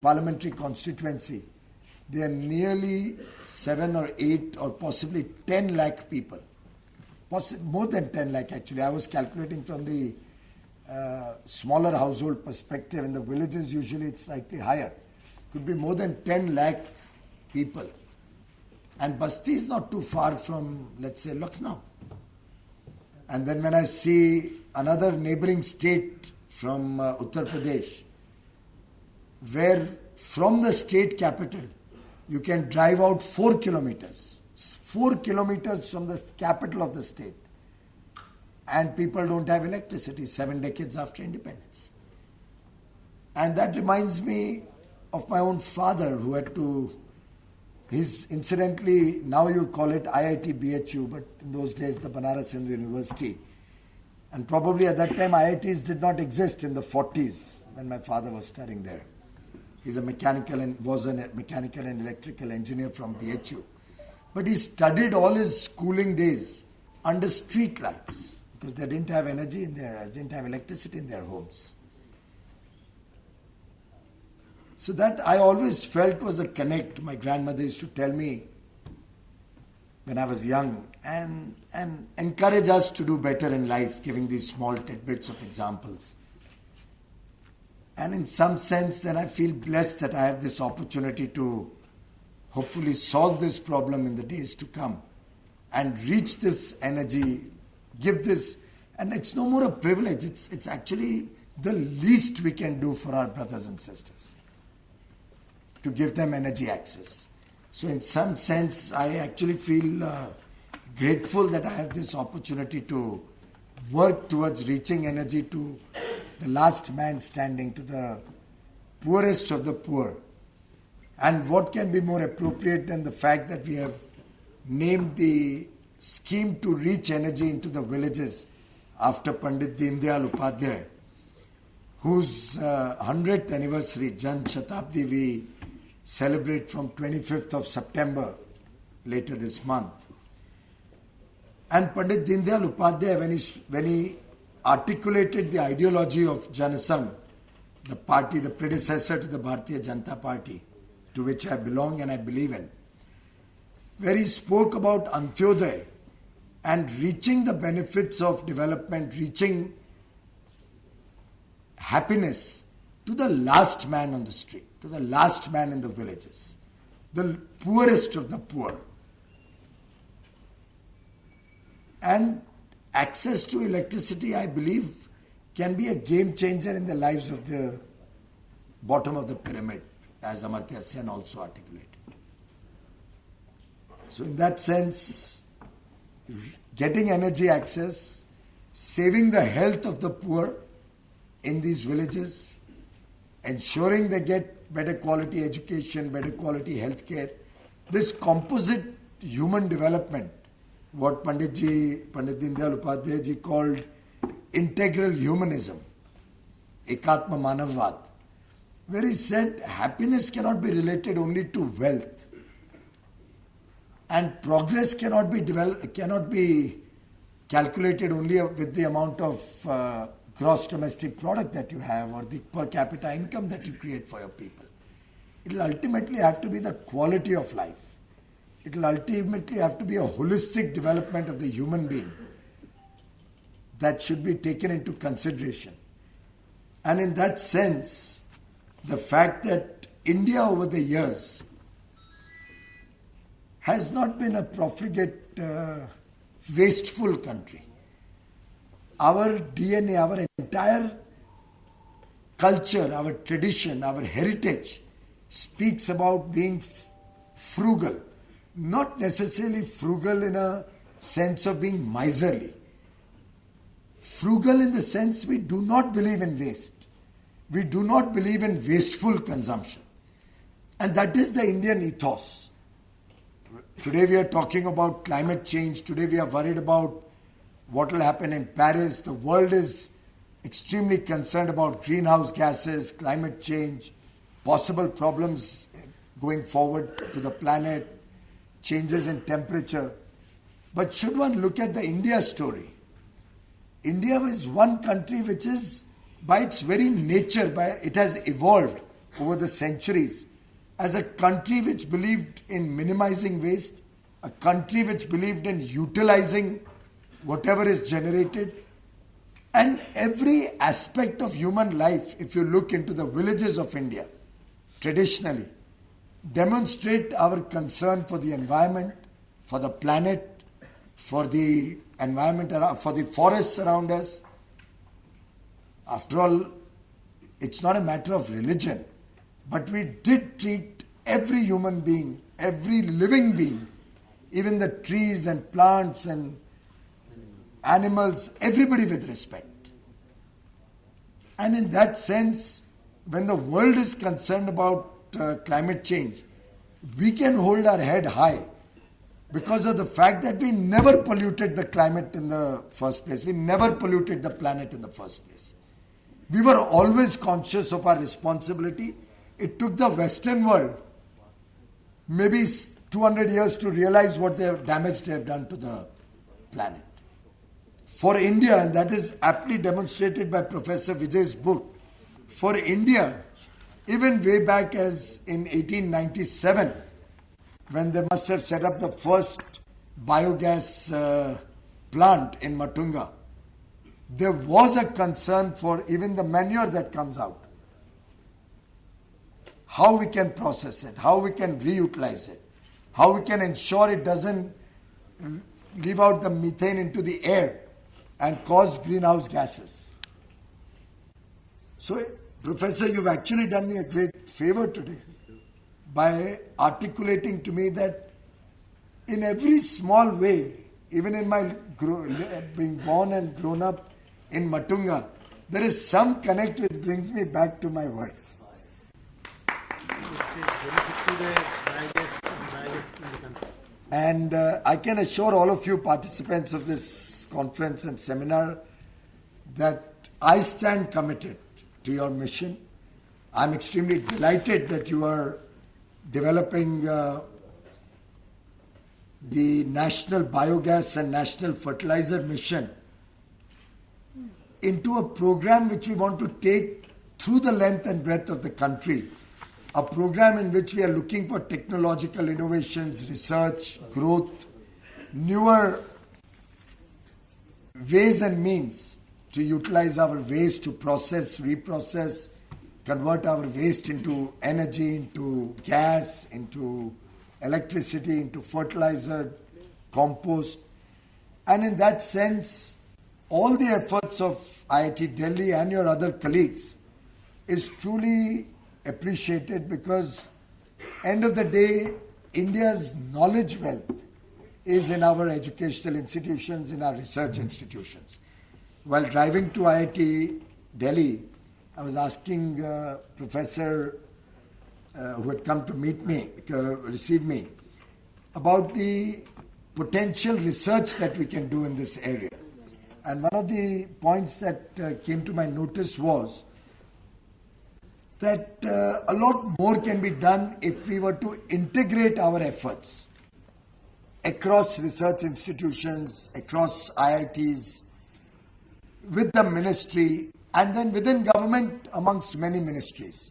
parliamentary constituency, there are nearly 7 or 8 or possibly 10 lakh people. More than 10 lakh actually. I was calculating from the smaller household perspective. In the villages usually it's slightly higher. Could be more than 10 lakh people. And Basti is not too far from, let's say, Lucknow. And then when I see another neighboring state from Uttar Pradesh, where from the state capital, you can drive out 4 kilometers. 4 kilometers from the capital of the state. And people don't have electricity 7 decades after independence. And that reminds me of my own father who had to, incidentally, now you call it IIT BHU, but in those days the Banaras Hindu University. And probably at that time IITs did not exist in the 40s when my father was studying there. He's a mechanical and was a mechanical and electrical engineer from BHU. But he studied all his schooling days under street lights because they didn't have energy didn't have electricity in their homes. So that I always felt was a connect. My grandmother used to tell me when I was young and encourage us to do better in life, giving these small tidbits of examples. And in some sense, then I feel blessed that I have this opportunity to hopefully solve this problem in the days to come and reach this energy, give this, and it's no more a privilege, it's actually the least we can do for our brothers and sisters, to give them energy access. So in some sense, I actually feel grateful that I have this opportunity to work towards reaching energy to the last man standing, to the poorest of the poor. And what can be more appropriate than the fact that we have named the scheme to reach energy into the villages after Pandit Deendayal Upadhyay, whose 100th anniversary, Jan Shatabdi, we celebrate from 25th of September, later this month. And Pandit Deendayal Upadhyay, when he articulated the ideology of Janasangh, the party, the predecessor to the Bharatiya Janata Party, to which I belong and I believe in, where he spoke about Antyodaya and reaching the benefits of development, reaching happiness to the last man on the street, to the last man in the villages, the poorest of the poor. And access to electricity, I believe, can be a game changer in the lives of the bottom of the pyramid, as Amartya Sen also articulated. So in that sense, getting energy access, saving the health of the poor in these villages, ensuring they get better quality education, better quality healthcare, this composite human development, what Pandit Deendayal Upadhyay ji called integral humanism, Ekatma Manavvad, where he said happiness cannot be related only to wealth, and progress cannot be calculated only with the amount of gross domestic product that you have or the per capita income that you create for your people. It will ultimately have to be the quality of life. It will ultimately have to be a holistic development of the human being that should be taken into consideration. And in that sense, the fact that India over the years has not been a profligate, wasteful country. Our DNA, our entire culture, our tradition, our heritage speaks about being frugal. Not necessarily frugal in a sense of being miserly. Frugal in the sense we do not believe in waste. We do not believe in wasteful consumption. And that is the Indian ethos. Today we are talking about climate change. Today we are worried about what will happen in Paris. The world is extremely concerned about greenhouse gases, climate change, possible problems going forward to the planet, changes in temperature. But should one look at the India story, India is one country which is, by its very nature, it has evolved over the centuries as a country which believed in minimizing waste, a country which believed in utilizing whatever is generated. And every aspect of human life, if you look into the villages of India, traditionally, demonstrate our concern for the environment, for the planet, for the environment, for the forests around us. After all, it's not a matter of religion, but we did treat every human being, every living being, even the trees and plants and animals, everybody with respect. And in that sense, when the world is concerned about climate change, we can hold our head high because of the fact that we never polluted the climate in the first place. We never polluted the planet in the first place. We were always conscious of our responsibility. It took the Western world maybe 200 years to realize what damage they have done to the planet. For India, and that is aptly demonstrated by Professor Vijay's book, for India, even way back as in 1897, when they must have set up the first biogas plant in Matunga, there was a concern for even the manure that comes out. How we can process it, how we can reutilize it, how we can ensure it doesn't leave out the methane into the air and cause greenhouse gases. So, Professor, you've actually done me a great favor today by articulating to me that in every small way, even in my being born and grown up in Matunga, there is some connect which brings me back to my work. And I can assure all of you participants of this conference and seminar that I stand committed to your mission. I'm extremely delighted that you are developing the National Biogas and National Fertilizer Mission into a program which we want to take through the length and breadth of the country. A program in which we are looking for technological innovations, research, growth, newer ways and means to utilize our waste, to process, reprocess, convert our waste into energy, into gas, into electricity, into fertilizer, compost. And in that sense, all the efforts of IIT Delhi and your other colleagues is truly appreciated because end of the day, India's knowledge wealth is in our educational institutions, in our research institutions. While driving to IIT Delhi, I was asking Professor who had come to meet me, receive me, about the potential research that we can do in this area. And one of the points that came to my notice was that a lot more can be done if we were to integrate our efforts across research institutions, across IITs, with the ministry, and then within government amongst many ministries.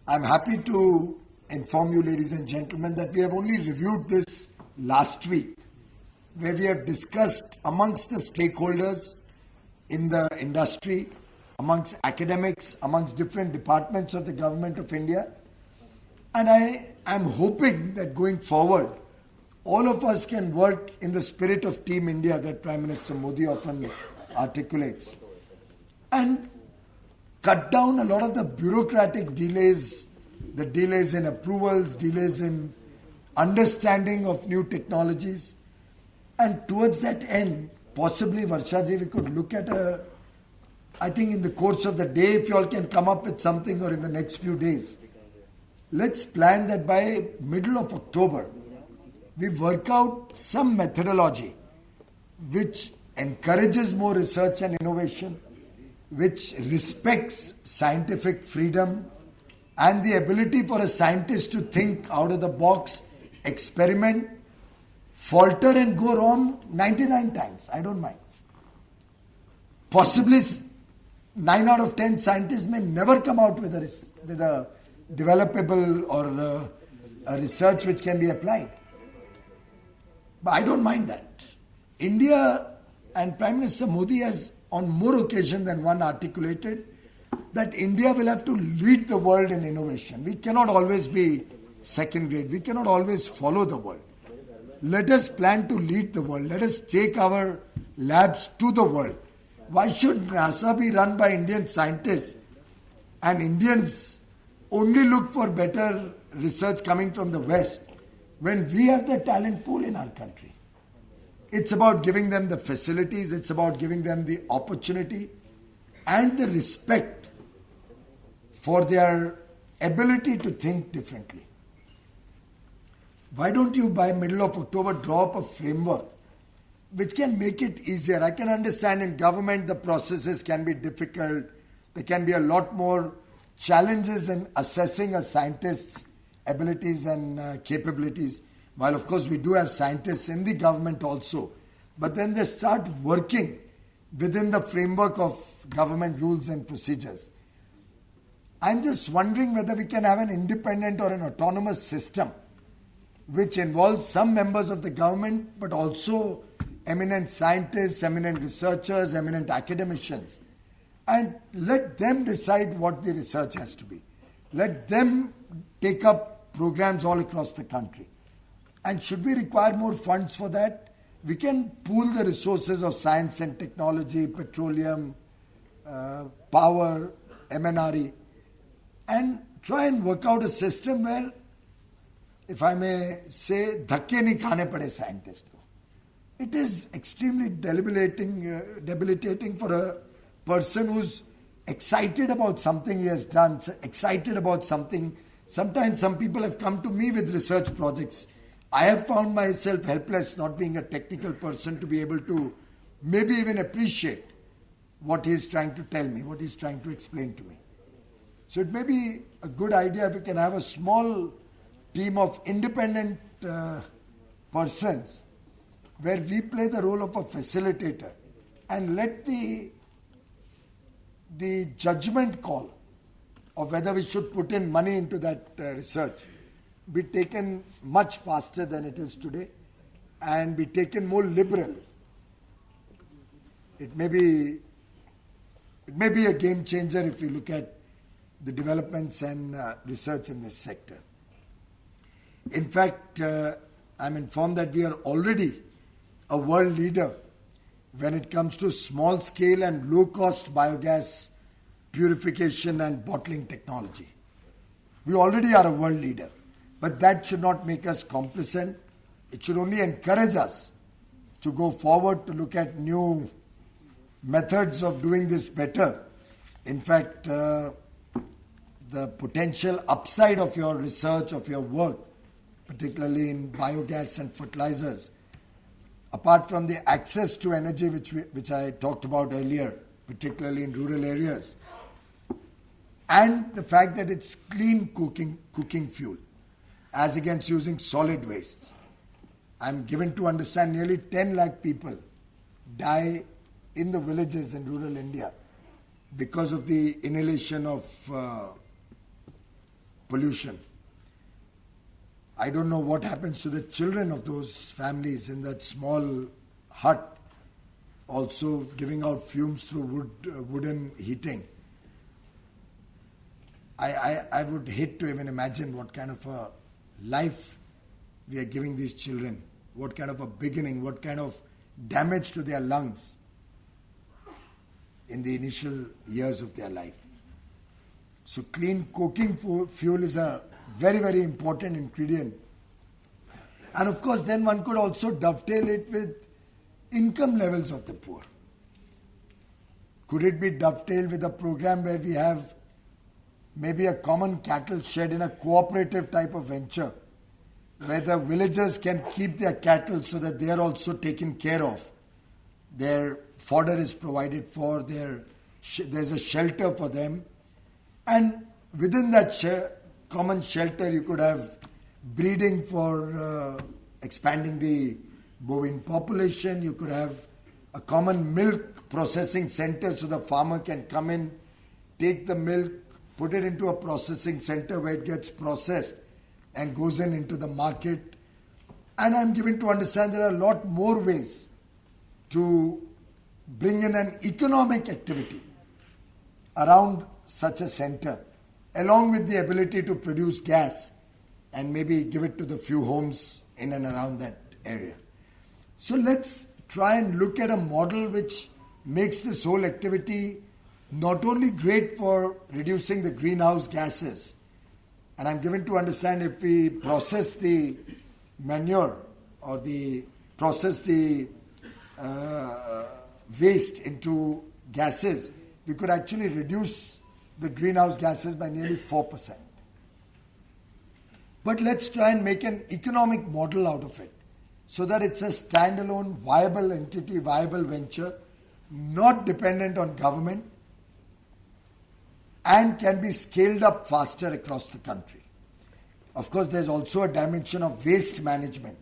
I'm happy to inform you, ladies and gentlemen, that we have only reviewed this last week, where we have discussed amongst the stakeholders in the industry, amongst academics, amongst different departments of the government of India. And I am hoping that going forward, all of us can work in the spirit of Team India that Prime Minister Modi often articulates and cut down a lot of the bureaucratic delays, the delays in approvals, delays in understanding of new technologies. And towards that end, possibly, Varshaji, we could look at I think in the course of the day, if you all can come up with something or in the next few days, let's plan that by middle of October, we work out some methodology which encourages more research and innovation, which respects scientific freedom and the ability for a scientist to think out of the box, experiment, falter and go wrong 99 times. I don't mind. Possibly 9 out of 10 scientists may never come out with a developable or a research which can be applied. But I don't mind that. India and Prime Minister Modi has on more occasion than one articulated that India will have to lead the world in innovation. We cannot always be second grade. We cannot always follow the world. Let us plan to lead the world. Let us take our labs to the world. Why should NASA be run by Indian scientists and Indians only look for better research coming from the West when we have the talent pool in our country? It's about giving them the facilities, it's about giving them the opportunity and the respect for their ability to think differently. Why don't you, by middle of October, draw up a framework which can make it easier? I can understand in government the processes can be difficult. There can be a lot more challenges in assessing a scientist's abilities and capabilities. While of course we do have scientists in the government also. But then they start working within the framework of government rules and procedures. I'm just wondering whether we can have an independent or an autonomous system which involves some members of the government but also eminent scientists, eminent researchers, eminent academicians, and let them decide what the research has to be. Let them take up programs all across the country. And should we require more funds for that, we can pool the resources of science and technology, petroleum, power, MNRE, and try and work out a system where, if I may say, dhakke nahi khane pade scientist ko. It is extremely debilitating for a person who's excited about something he has done, excited about something. Sometimes some people have come to me with research projects. I have found myself helpless, not being a technical person, to be able to maybe even appreciate what he is trying to tell me, what he is trying to explain to me. So it may be a good idea if we can have a small team of independent persons where we play the role of a facilitator and let the judgment call of whether we should put in money into that research be taken much faster than it is today and be taken more liberally. It may be a game changer if you look at the developments and research in this sector. In fact, I'm informed that we are already a world leader when it comes to small scale and low cost biogas purification and bottling technology. We already are a world leader, but that should not make us complacent. It should only encourage us to go forward, to look at new methods of doing this better. In fact, the potential upside of your research, of your work, particularly in biogas and fertilizers, apart from the access to energy which I talked about earlier, particularly in rural areas, and the fact that it's clean cooking fuel, as against using solid wastes. I'm given to understand nearly 10 lakh people die in the villages in rural India because of the inhalation of pollution. I don't know what happens to the children of those families in that small hut, also giving out fumes through wooden heating. I would hate to even imagine what kind of a life we are giving these children, what kind of a beginning, what kind of damage to their lungs in the initial years of their life. So clean cooking fuel is a very, very important ingredient. And of course, then one could also dovetail it with income levels of the poor. Could it be dovetailed with a program where we have maybe a common cattle shed in a cooperative type of venture, where the villagers can keep their cattle so that they are also taken care of. Their fodder is provided for, there's a shelter for them. And within that common shelter, you could have breeding for expanding the bovine population. You could have a common milk processing center so the farmer can come in, take the milk, put it into a processing center where it gets processed and goes into the market. And I'm given to understand there are a lot more ways to bring in an economic activity around such a center, along with the ability to produce gas and maybe give it to the few homes in and around that area. So let's try and look at a model which makes this whole activity not only great for reducing the greenhouse gases, and I'm given to understand if we process the manure or process the waste into gases, we could actually reduce the greenhouse gases by nearly 4%. But let's try and make an economic model out of it so that it's a standalone, viable entity, viable venture, not dependent on government, and can be scaled up faster across the country. Of course, there's also a dimension of waste management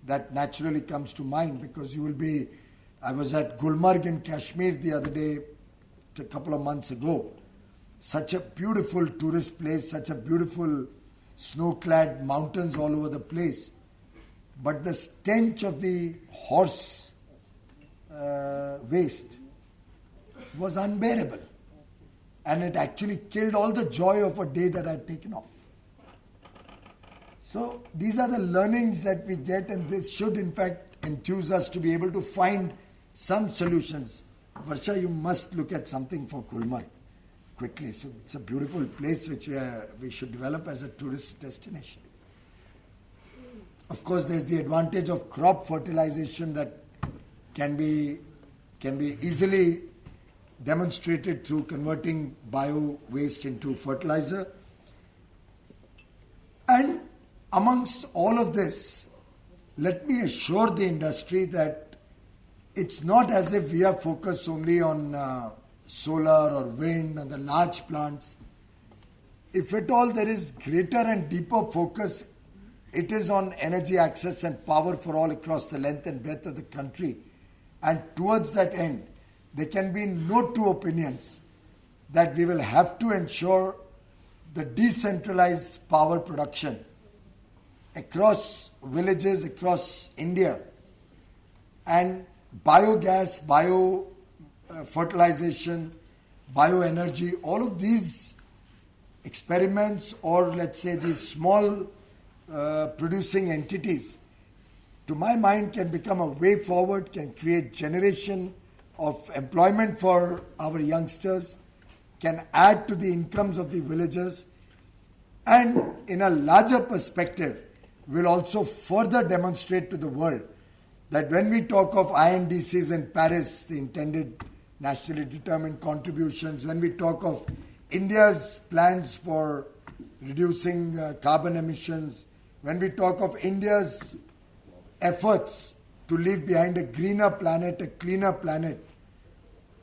that naturally comes to mind, because I was at Gulmarg in Kashmir the other day, a couple of months ago. Such a beautiful tourist place, such a beautiful snow-clad mountains all over the place. But the stench of the horse waste was unbearable. And it actually killed all the joy of a day that I had taken off. So these are the learnings that we get, and this should in fact enthuse us to be able to find some solutions. Varsha, you must look at something for Gulmarg quickly. So it's a beautiful place which we should develop as a tourist destination. Of course, there's the advantage of crop fertilization that can be easily demonstrated through converting bio waste into fertilizer. And amongst all of this, let me assure the industry that it's not as if we are focused only on solar or wind and the large plants. If at all there is greater and deeper focus, it is on energy access and power for all across the length and breadth of the country. And towards that end, there can be no two opinions that we will have to ensure the decentralized power production across villages, across India, and biogas, fertilization, bioenergy, all of these experiments, or let's say these small producing entities, to my mind can become a way forward, can create generation of employment for our youngsters, can add to the incomes of the villagers, and in a larger perspective will also further demonstrate to the world that when we talk of INDCs in Paris, the intended nationally determined contributions, when we talk of India's plans for reducing carbon emissions, when we talk of India's efforts to leave behind a greener planet, a cleaner planet,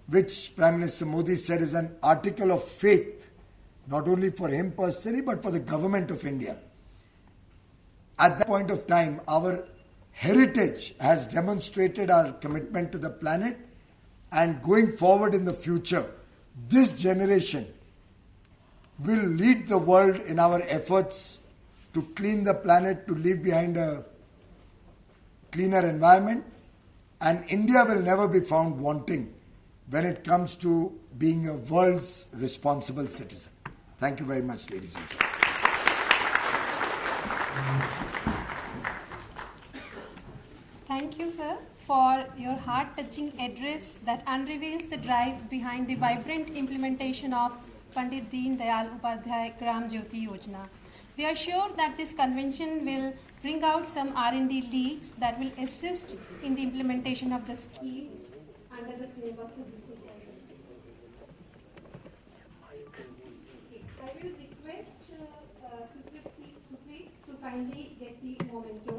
which Prime Minister Modi said is an article of faith, not only for him personally, but for the government of India. At that point of time, our heritage has demonstrated our commitment to the planet, and going forward in the future, this generation will lead the world in our efforts to clean the planet, to leave behind a cleaner environment, and India will never be found wanting when it comes to being a world's responsible citizen. Thank you very much, ladies and gentlemen. Thank you, sir, for your heart-touching address that unveils the drive behind the vibrant implementation of Pandit Deen Dayal Upadhyay Gram Jyoti Yojana. We are sure that this convention will bring out some R&D leads that will assist in the implementation of the schemes under the framework of this program. I will request Suprit to kindly get the momentum.